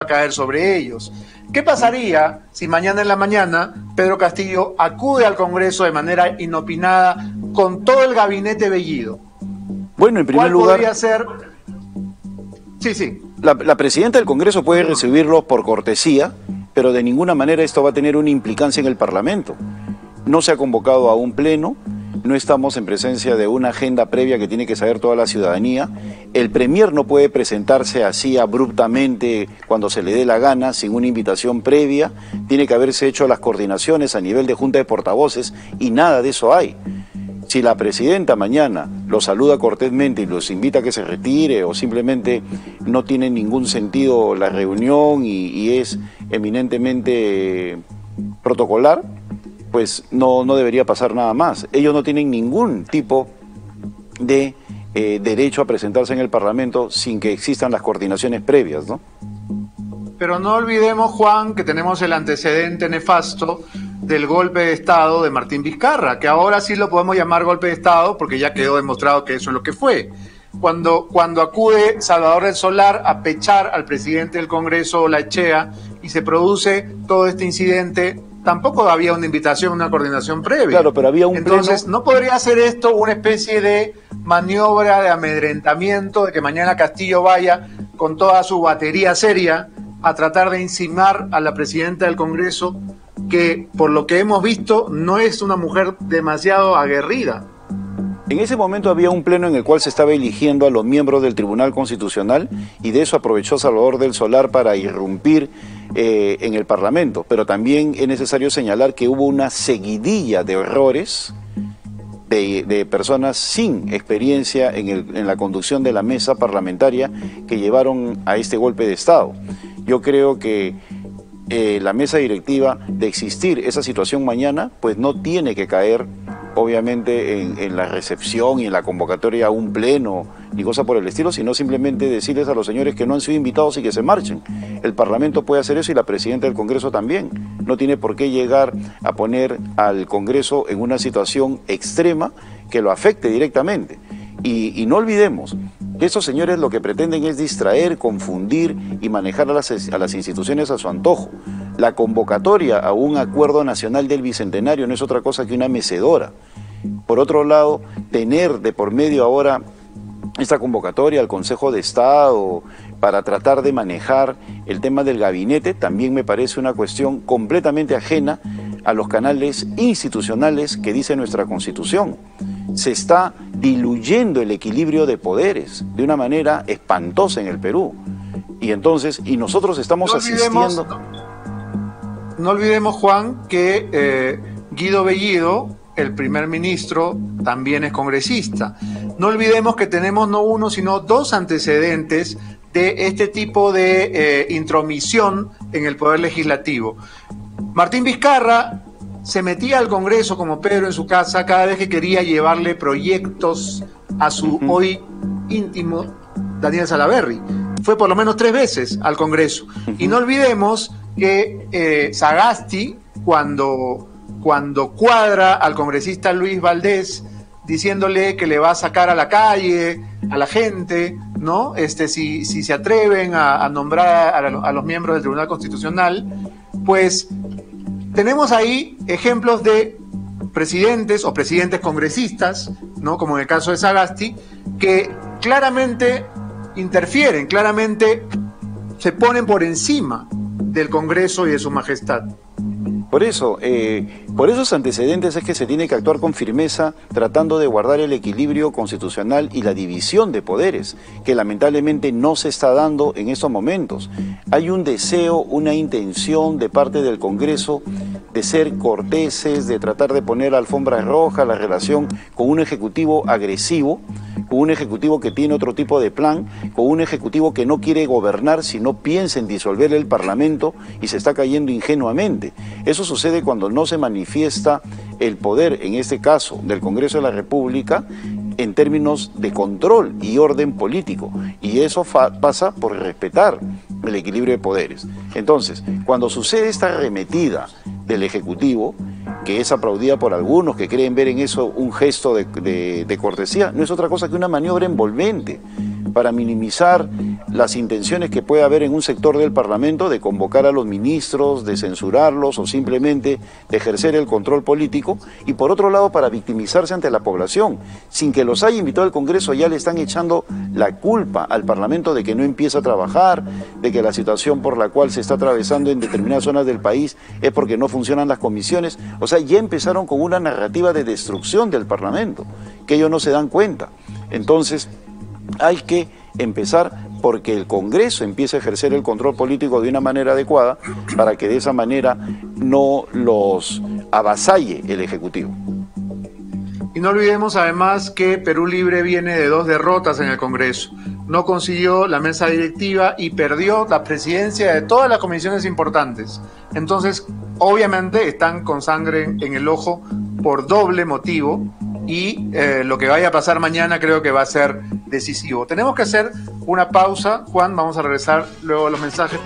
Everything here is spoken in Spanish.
a caer sobre ellos. ¿Qué pasaría si mañana en la mañana Pedro Castillo acude al Congreso de manera inopinada con todo el gabinete Bellido? Bueno, en primer lugar, podría ser? Sí. La presidenta del Congreso puede recibirlos por cortesía, pero de ninguna manera esto va a tener una implicancia en el Parlamento. No se ha convocado a un pleno, no estamos en presencia de una agenda previa que tiene que saber toda la ciudadanía. El Premier no puede presentarse así abruptamente cuando se le dé la gana, sin una invitación previa. Tiene que haberse hecho las coordinaciones a nivel de Junta de Portavoces y nada de eso hay. Si la presidenta mañana los saluda cortésmente y los invita a que se retire o simplemente no tiene ningún sentido la reunión y es eminentemente protocolar, pues no debería pasar nada más. Ellos no tienen ningún tipo de derecho a presentarse en el Parlamento sin que existan las coordinaciones previas, ¿no? Pero no olvidemos, Juan, que tenemos el antecedente nefasto del golpe de Estado de Martín Vizcarra, que ahora sí lo podemos llamar golpe de Estado porque ya quedó demostrado que eso es lo que fue. Cuando acude Salvador del Solar a pechar al presidente del Congreso, Olaechea, y se produce todo este incidente, tampoco había una invitación, una coordinación previa. Claro, pero había un Entonces, pleno. ¿no podría ser esto una especie de maniobra de amedrentamiento, de que mañana Castillo vaya con toda su batería seria a tratar de encimar a la presidenta del Congreso, que por lo que hemos visto no es una mujer demasiado aguerrida? En ese momento había un pleno en el cual se estaba eligiendo a los miembros del Tribunal Constitucional y de eso aprovechó Salvador del Solar para irrumpir en el Parlamento. Pero también es necesario señalar que hubo una seguidilla de errores de personas sin experiencia en la conducción de la mesa parlamentaria que llevaron a este golpe de Estado. Yo creo que la mesa directiva, de existir esa situación mañana, pues no tiene que caer obviamente en la recepción y en la convocatoria a un pleno ni cosa por el estilo, sino simplemente decirles a los señores que no han sido invitados y que se marchen. El Parlamento puede hacer eso y la presidenta del Congreso también. No tiene por qué llegar a poner al Congreso en una situación extrema que lo afecte directamente. Y no olvidemos que estos señores lo que pretenden es distraer, confundir y manejar a las instituciones a su antojo. La convocatoria a un acuerdo nacional del Bicentenario no es otra cosa que una mecedora. Por otro lado, tener de por medio ahora esta convocatoria al Consejo de Estado para tratar de manejar el tema del gabinete también me parece una cuestión completamente ajena a los canales institucionales que dice nuestra Constitución. Se está diluyendo el equilibrio de poderes de una manera espantosa en el Perú. Y nosotros estamos asistiendo. No olvidemos, Juan, que Guido Bellido, el primer ministro, también es congresista. No olvidemos que tenemos no uno, sino dos antecedentes de este tipo de intromisión en el poder legislativo. Martín Vizcarra se metía al Congreso como Pedro en su casa cada vez que quería llevarle proyectos a su hoy íntimo Daniel Salaverry. Fue por lo menos 3 veces al Congreso. Y no olvidemos que Sagasti, cuando cuadra al congresista Luis Valdés diciéndole que le va a sacar a la calle, a la gente, ¿no? Si se atreven a nombrar a los miembros del Tribunal Constitucional, pues tenemos ahí ejemplos de presidentes o presidentes congresistas, ¿no? Como en el caso de Sagasti, que claramente interfieren, claramente se ponen por encima del Congreso y de su majestad. Por esos antecedentes es que se tiene que actuar con firmeza tratando de guardar el equilibrio constitucional y la división de poderes, que lamentablemente no se está dando en estos momentos. Hay un deseo, una intención de parte del Congreso de ser corteses, de tratar de poner alfombra roja la relación con un ejecutivo agresivo, con un ejecutivo que tiene otro tipo de plan, con un ejecutivo que no quiere gobernar, sino piensa en disolver el Parlamento y se está cayendo ingenuamente. Eso sucede cuando no se manifiesta el poder, en este caso del Congreso de la República, en términos de control y orden político. Y eso pasa por respetar el equilibrio de poderes. Entonces, cuando sucede esta arremetida del Ejecutivo, que es aplaudida por algunos que creen ver en eso un gesto de cortesía, no es otra cosa que una maniobra envolvente para minimizar las intenciones que puede haber en un sector del Parlamento de convocar a los ministros, de censurarlos o simplemente de ejercer el control político, y por otro lado para victimizarse ante la población. Sin que los haya invitado al Congreso ya le están echando la culpa al Parlamento de que no empieza a trabajar, de que la situación por la cual se está atravesando en determinadas zonas del país es porque no funcionan las comisiones. O sea, ya empezaron con una narrativa de destrucción del Parlamento, que ellos no se dan cuenta. Entonces, hay que empezar porque el Congreso empiece a ejercer el control político de una manera adecuada para que de esa manera no los avasalle el Ejecutivo. Y no olvidemos además que Perú Libre viene de 2 derrotas en el Congreso. No consiguió la mesa directiva y perdió la presidencia de todas las comisiones importantes. Entonces, obviamente están con sangre en el ojo por doble motivo, y lo que vaya a pasar mañana creo que va a ser decisivo. Tenemos que hacer una pausa, Juan, vamos a regresar luego a los mensajes.